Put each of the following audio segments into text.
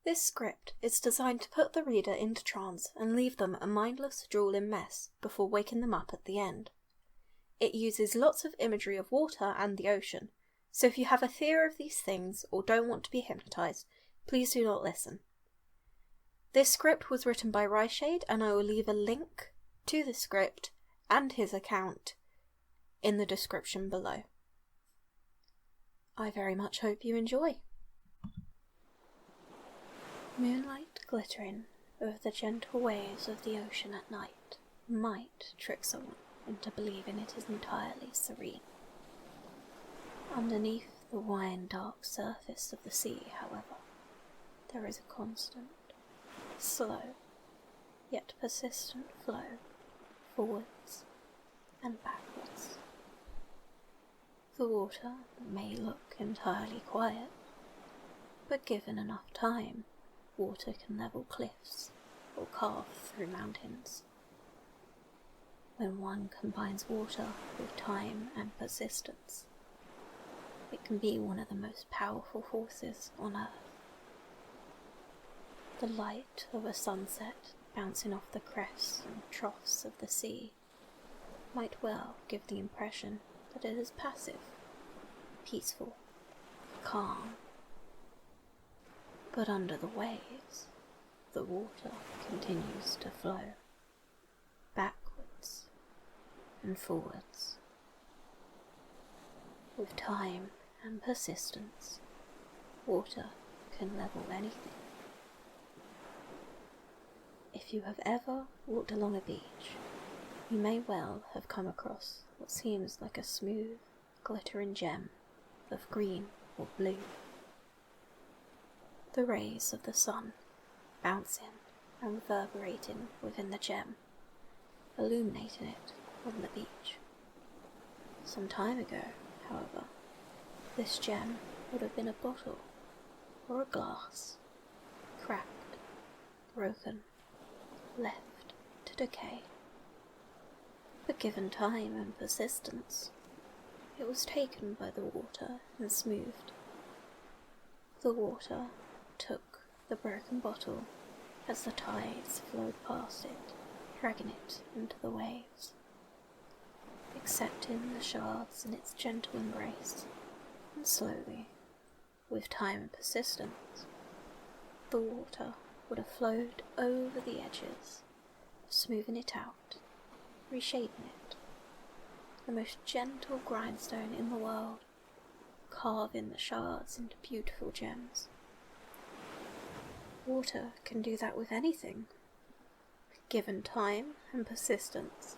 This script is designed to put the reader into trance and leave them a mindless, drooling mess before waking them up at the end. It uses lots of imagery of water and the ocean, so if you have a fear of these things or don't want to be hypnotized, please do not listen. This script was written by Ryshade, and I will leave a link to the script and his account in the description below. I very much hope you enjoy. Moonlight glittering over the gentle waves of the ocean at night might trick someone into believing it is entirely serene. Underneath the wine-dark surface of the sea, however, there is a constant, slow, yet persistent flow forwards and backwards. The water may look entirely quiet, but given enough time, water can level cliffs or carve through mountains. When one combines water with time and persistence, it can be one of the most powerful forces on Earth. The light of a sunset bouncing off the crests and troughs of the sea might well give the impression that it is passive, peaceful, calm. But under the waves, the water continues to flow, backwards and forwards. With time and persistence, water can level anything. If you have ever walked along a beach, you may well have come across what seems like a smooth, glittering gem of green or blue. The rays of the sun, bouncing and reverberating within the gem, illuminating it on the beach. Some time ago, however, this gem would have been a bottle or a glass, cracked, broken, left to decay. But given time and persistence, it was taken by the water and smoothed. The water took the broken bottle as the tides flowed past it, dragging it into the waves, accepting the shards in its gentle embrace, and slowly, with time and persistence, the water would have flowed over the edges, smoothing it out, reshaping it, the most gentle grindstone in the world, carving the shards into beautiful gems. Water can do that with anything. Given time and persistence,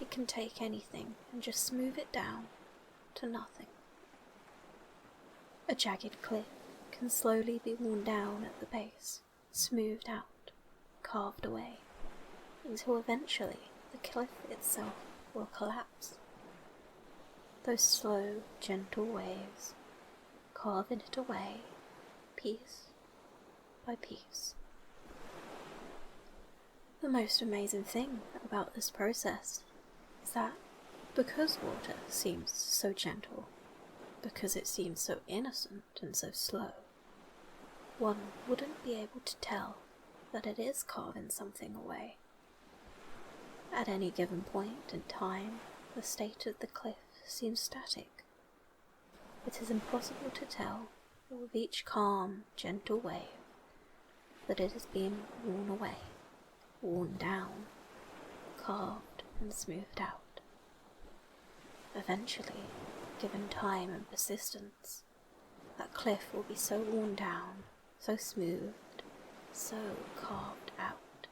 it can take anything and just smooth it down to nothing. A jagged cliff can slowly be worn down at the base, smoothed out, carved away, until eventually the cliff itself will collapse. Those slow, gentle waves, carving it away, piece by piece. The most amazing thing about this process is that because water seems so gentle, because it seems so innocent and so slow, one wouldn't be able to tell that it is carving something away. At any given point in time, the state of the cliff seems static. It is impossible to tell with each calm, gentle wave that it is being worn away, worn down, carved and smoothed out. Eventually, given time and persistence, that cliff will be so worn down, so smoothed, so carved out,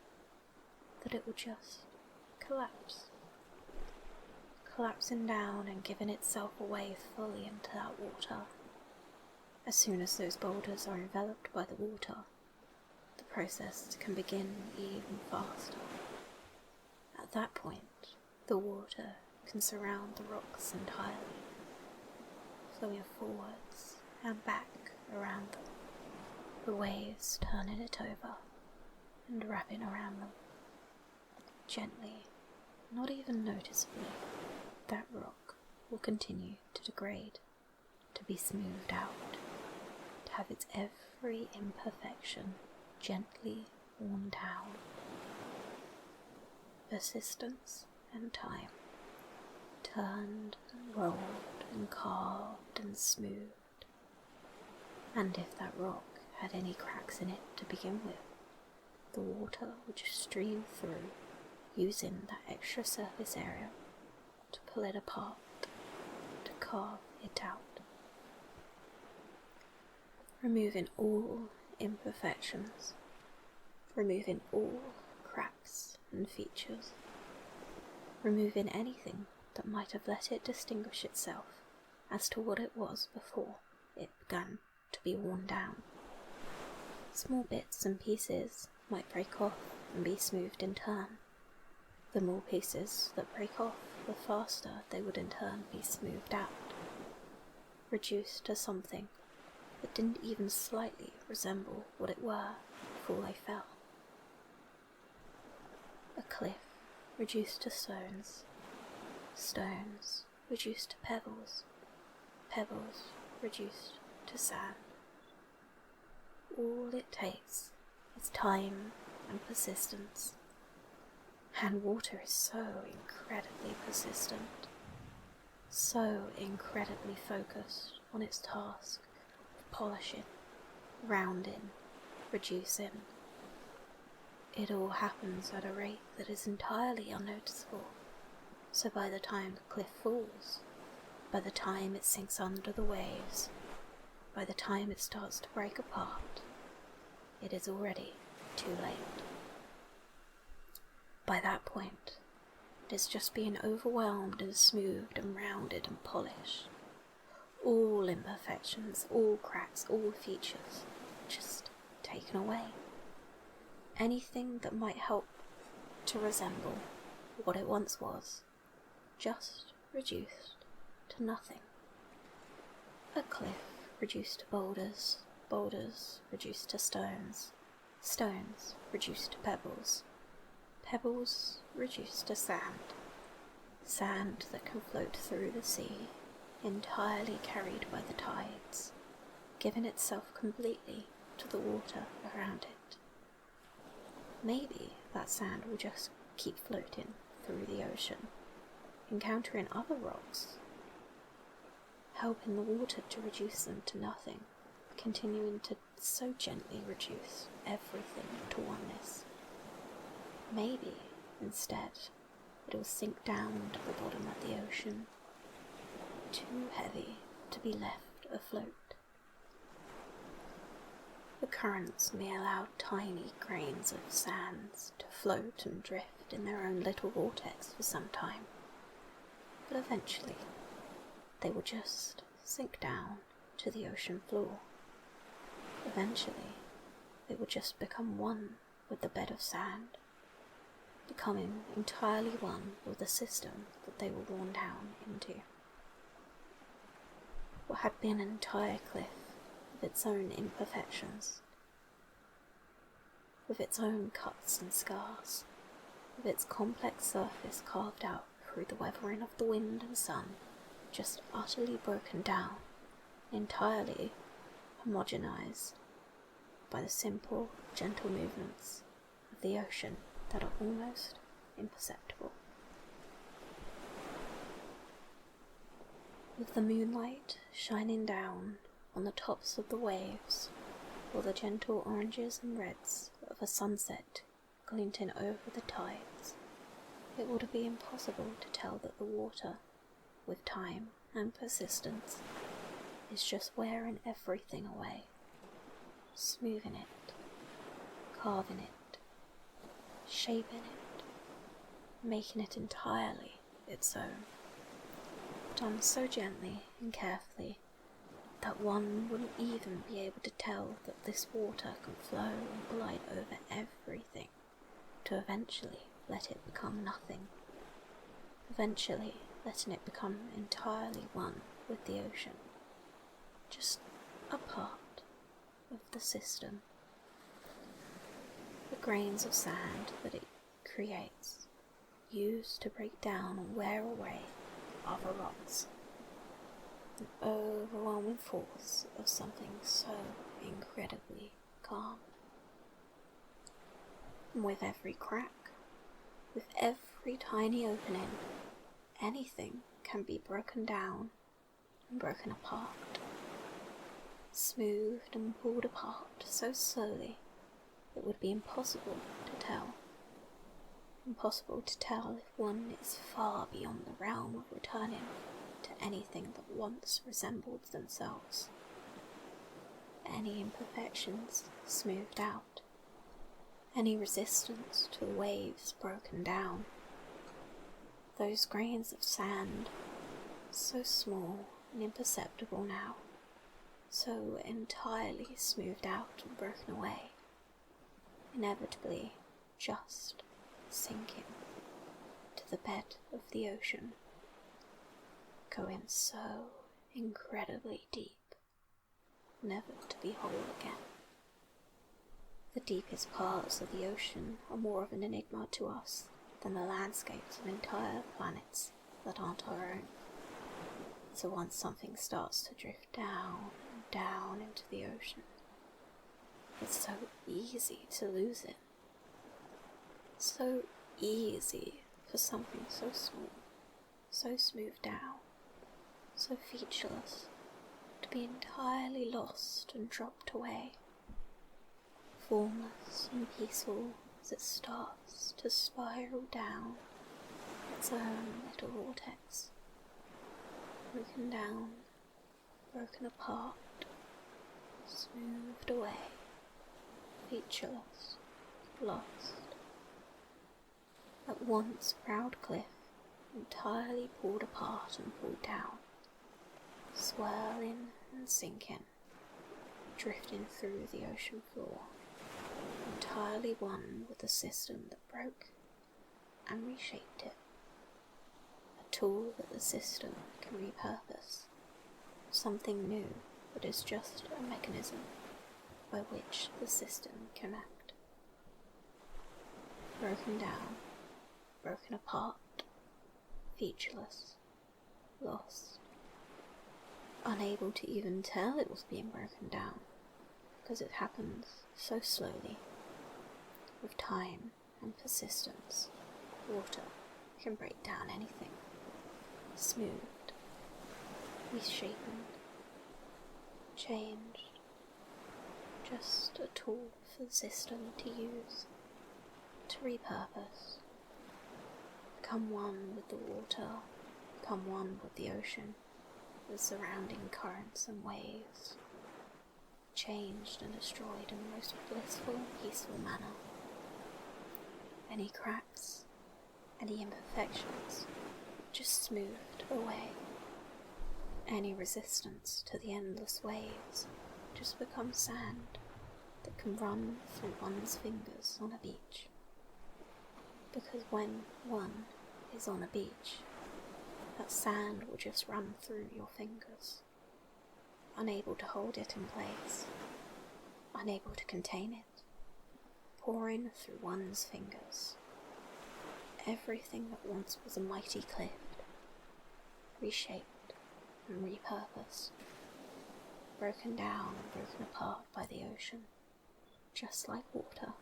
that it will just collapse. Collapsing down and giving itself away fully into that water. As soon as those boulders are enveloped by the water, the process can begin even faster. At that point, the water can surround the rocks entirely, flowing forwards and back around them, the waves turning it over and wrapping around them. Gently, not even noticeably, that rock will continue to degrade, to be smoothed out, to have its every imperfection gently worn down. Persistence and time, turned and rolled and carved and smoothed. And if that rock had any cracks in it to begin with, the water would just stream through, using that extra surface area to pull it apart, to carve it out. Removing all imperfections, removing all cracks and features, removing anything that might have let it distinguish itself as to what it was before it began to be worn down. Small bits and pieces might break off and be smoothed in turn. The more pieces that break off, the faster they would in turn be smoothed out, reduced to something that didn't even slightly resemble what it were before they fell. A cliff reduced to stones, stones reduced to pebbles, pebbles reduced to sand. All it takes is time and persistence, and water is so incredibly persistent, so incredibly focused on its task of polishing, rounding, reducing. It all happens at a rate that is entirely unnoticeable, so by the time the cliff falls, by the time it sinks under the waves, by the time it starts to break apart, it is already too late. By that point, it is just being overwhelmed and smoothed and rounded and polished. All imperfections, all cracks, all features, just taken away. Anything that might help to resemble what it once was, just reduced to nothing. A cliff reduced to boulders, boulders reduced to stones, stones reduced to pebbles, pebbles reduced to sand, sand that can float through the sea, entirely carried by the tides, giving itself completely to the water around it. Maybe that sand will just keep floating through the ocean, encountering other rocks, helping the water to reduce them to nothing, continuing to so gently reduce everything to oneness. Maybe, instead, it will sink down to the bottom of the ocean, too heavy to be left afloat. The currents may allow tiny grains of sands to float and drift in their own little vortex for some time, but eventually they will just sink down to the ocean floor. Eventually they will just become one with the bed of sand, becoming entirely one with the system that they were worn down into. What had been an entire cliff with its own imperfections, with its own cuts and scars, with its complex surface carved out through the weathering of the wind and sun, just utterly broken down, entirely homogenized by the simple, gentle movements of the ocean that are almost imperceptible. With the moonlight shining down on the tops of the waves, or the gentle oranges and reds of a sunset glinting over the tides, it would be impossible to tell that the water, with time and persistence, is just wearing everything away, smoothing it, carving it, shaping it, making it entirely its own, done so gently and carefully that one wouldn't even be able to tell that this water can flow and glide over everything to eventually let it become nothing, eventually letting it become entirely one with the ocean, just a part of the system. The grains of sand that it creates, used to break down and wear away other rocks. an overwhelming force of something so incredibly calm. And with every crack, with every tiny opening, anything can be broken down and broken apart, smoothed and pulled apart so slowly it would be impossible to tell. Impossible to tell if one is far beyond the realm of returning to anything that once resembled themselves. Any imperfections smoothed out, any resistance to the waves broken down. Those grains of sand, so small and imperceptible now, so entirely smoothed out and broken away, inevitably just sinking to the bed of the ocean, going so incredibly deep, never to be whole again. The deepest parts of the ocean are more of an enigma to us than the landscapes of entire planets that aren't our own. So once something starts to drift down and down into the ocean, it's so easy to lose it. So easy for something so small, so smoothed down, so featureless, to be entirely lost and dropped away, formless and peaceful as it starts to spiral down its own little vortex, broken down, broken apart, smoothed away, featureless, lost. At once proud cliff, entirely pulled apart and pulled down, swirling and sinking, drifting through the ocean floor, entirely one with the system that broke and reshaped it. A tool that the system can repurpose, something new that is just a mechanism by which the system can act. Broken down, broken apart, featureless, lost, unable to even tell it was being broken down, because it happens so slowly. With time and persistence, water can break down anything, smoothed, reshapen, changed, just a tool for the system to use, to repurpose, become one with the water, become one with the ocean, the surrounding currents and waves, changed and destroyed in the most blissful and peaceful manner. Any cracks, any imperfections, just smoothed away. Any resistance to the endless waves just becomes sand that can run through one's fingers on a beach. Because when one is on a beach, that sand will just run through your fingers, unable to hold it in place, unable to contain it, pouring through one's fingers. Everything that once was a mighty cliff, reshaped and repurposed, broken down and broken apart by the ocean, just like water,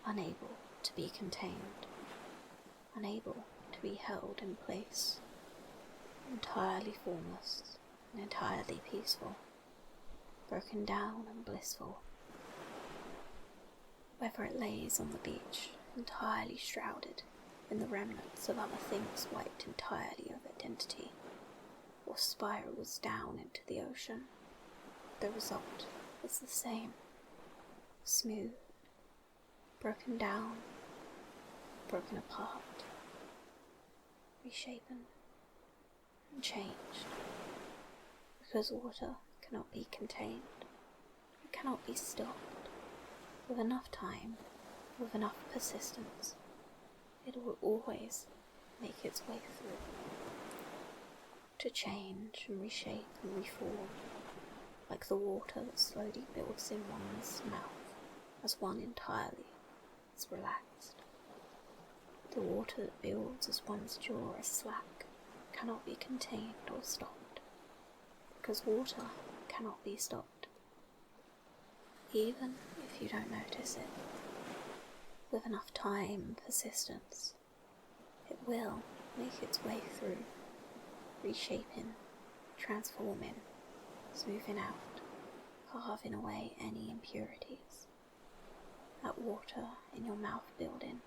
unable to be contained, unable to be held in place, entirely formless and entirely peaceful, broken down and blissful. Whether it lays on the beach, entirely shrouded in the remnants of other things wiped entirely of identity, or spirals down into the ocean, the result is the same: smooth, broken down, broken apart, reshapen, and changed. Because water cannot be contained, it cannot be stopped. With enough time, with enough persistence, it will always make its way through, to change and reshape and reform, like the water that slowly builds in one's mouth as one entirely is relaxed. The water that builds as one's jaw is slack cannot be contained or stopped. because water cannot be stopped. Even if you don't notice it, with enough time and persistence, it will make its way through, reshaping, transforming, smoothing out, carving away any impurities. That water in your mouth building.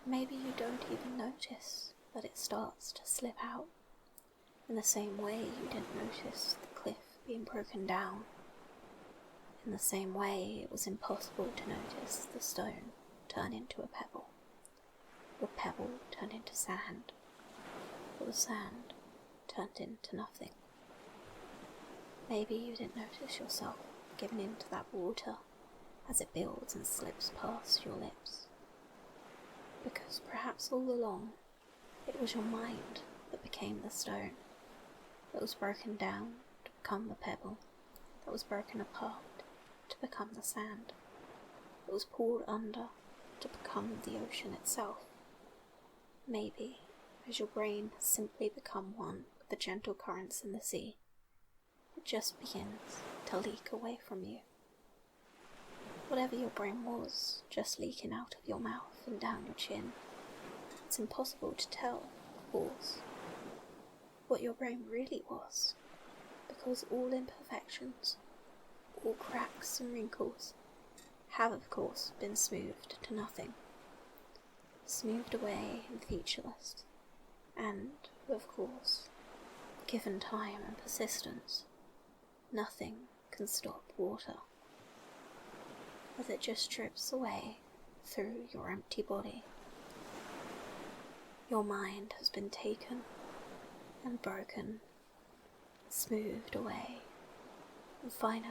Maybe you don't even notice that it starts to slip out, in the same way you didn't notice the cliff being broken down. In the same way it was impossible to notice the stone turn into a pebble, the pebble turned into sand, or the sand turned into nothing. Maybe you didn't notice yourself giving into that water as it builds and slips past your lips, because perhaps all along it was your mind that became the stone, that was broken down to become the pebble, that was broken apart to become the sand, that was poured under to become the ocean itself. Maybe, as your brain has simply become one with the gentle currents in the sea, it just begins to leak away from you. Whatever your brain was, just leaking out of your mouth and down your chin, it's impossible to tell, of course, what your brain really was, because all imperfections, all cracks and wrinkles, have of course been smoothed to nothing, smoothed away and featureless, and, of course, given time and persistence, nothing can stop water, as it just drips away through your empty body. Your mind has been taken and broken, smoothed away, and finally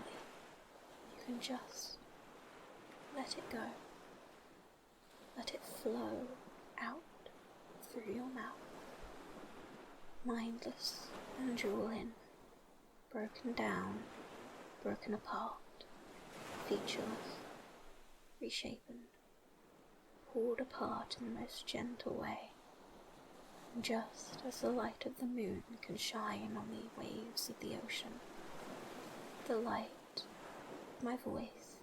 you can just let it go. Let it flow out through your mouth, mindless and drooling, broken down, broken apart, featureless, reshapen, pulled apart in the most gentle way, just as the light of the moon can shine on the waves of the ocean. The light of my voice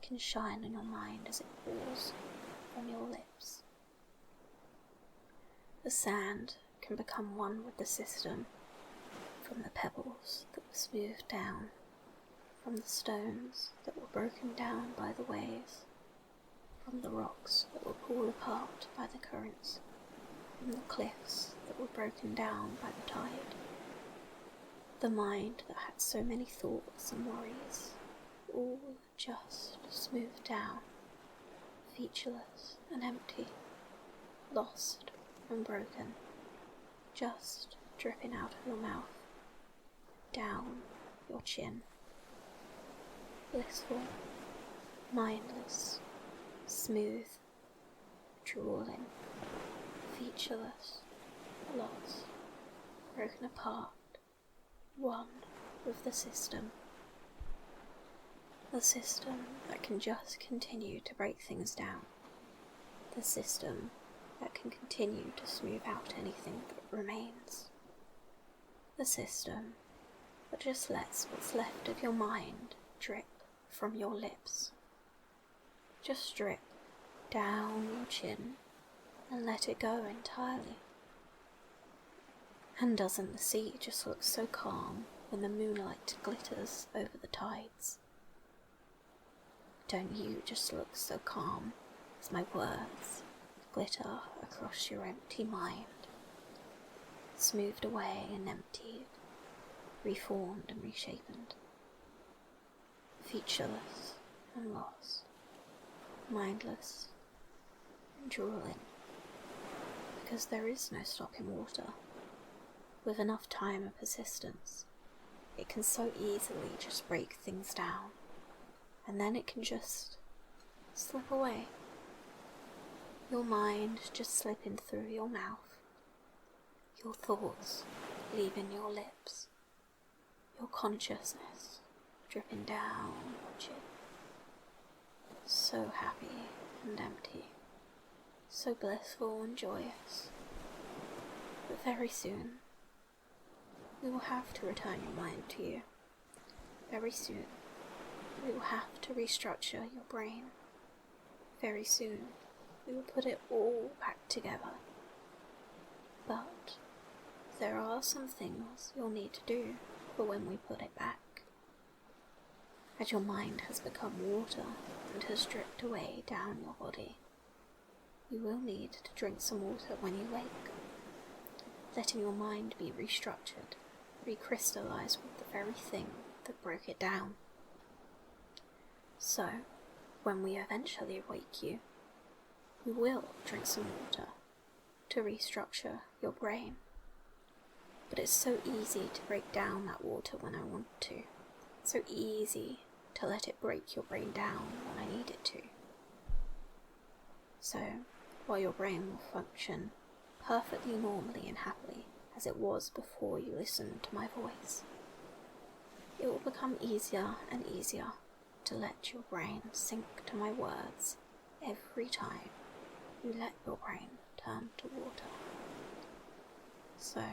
can shine on your mind as it pours from your lips. The sand can become one with the system, from the pebbles that were smoothed down, from the stones that were broken down by the waves, from the rocks that were pulled apart by the currents, from the cliffs that were broken down by the tide. The mind that had so many thoughts and worries, all just smoothed down, featureless and empty, lost and broken, just dripping out of your mouth, down your chin. Blissful, mindless, smooth, drooling, featureless, lost, broken apart, one with the system. The system that can just continue to break things down. The system that can continue to smooth out anything that remains. The system that just lets what's left of your mind drip from your lips. Just drip down your chin and let it go entirely. And doesn't the sea just look so calm when the moonlight glitters over the tides? Don't you just look so calm as my words glitter across your empty mind, smoothed away and emptied, reformed and reshapened, featureless and lost, mindless and drooling, because there is no stopping water. With enough time and persistence, it can so easily just break things down, and then it can just slip away. Your mind just slipping through your mouth, your thoughts leaving your lips, your consciousness dripping down your chin. So happy and empty, so blissful and joyous. But very soon, we will have to return your mind to you. Very soon, we will have to restructure your brain. Very soon, we will put it all back together. But there are some things you'll need to do for when we put it back. As your mind has become water and has dripped away down your body, you will need to drink some water when you wake, letting your mind be restructured, recrystallised with the very thing that broke it down. So, when we eventually wake you, we will drink some water to restructure your brain. But it's so easy to break down that water when I want to. It's so easy to let it break your brain down when I need it to. So, while your brain will function perfectly normally and happily as it was before you listened to my voice, it will become easier and easier to let your brain sink to my words every time you let your brain turn to water. So,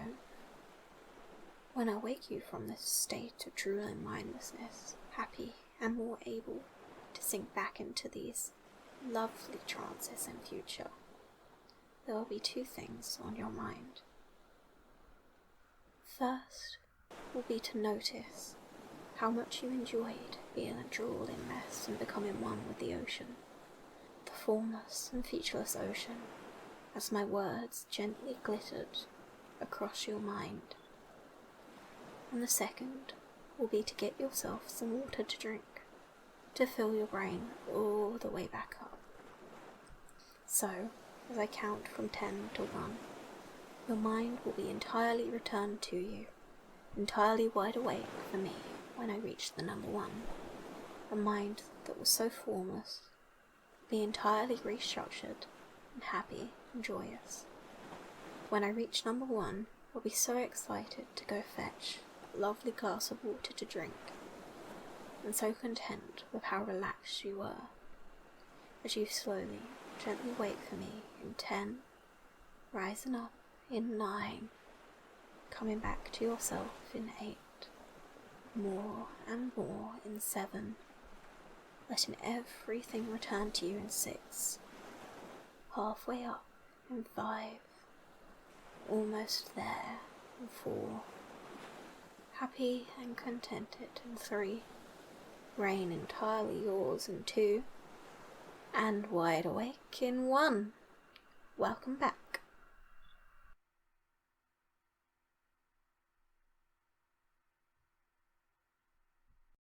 when I wake you from this state of drooling mindlessness, happy and more able to sink back into these lovely trances in future, there will be two things on your mind. First will be to notice how much you enjoyed being a drooling mess and becoming one with the ocean, the formless and featureless ocean, as my words gently glittered across your mind. And the second will be to get yourself some water to drink, to fill your brain all the way back up. So, as I count from 10 to 1, your mind will be entirely returned to you, entirely wide awake for me when I reach the number 1. A mind that was so formless, be entirely restructured and happy and joyous. When I reach number 1, I'll be so excited to go fetch a lovely glass of water to drink, and so content with how relaxed you were, as you slowly, gently wake for me in 10, rising up in 9, coming back to yourself in 8, more and more in 7, letting everything return to you in 6, halfway up in 5, almost there in 4, happy and contented in 3, brain entirely yours in 2, and wide awake in 1. Welcome back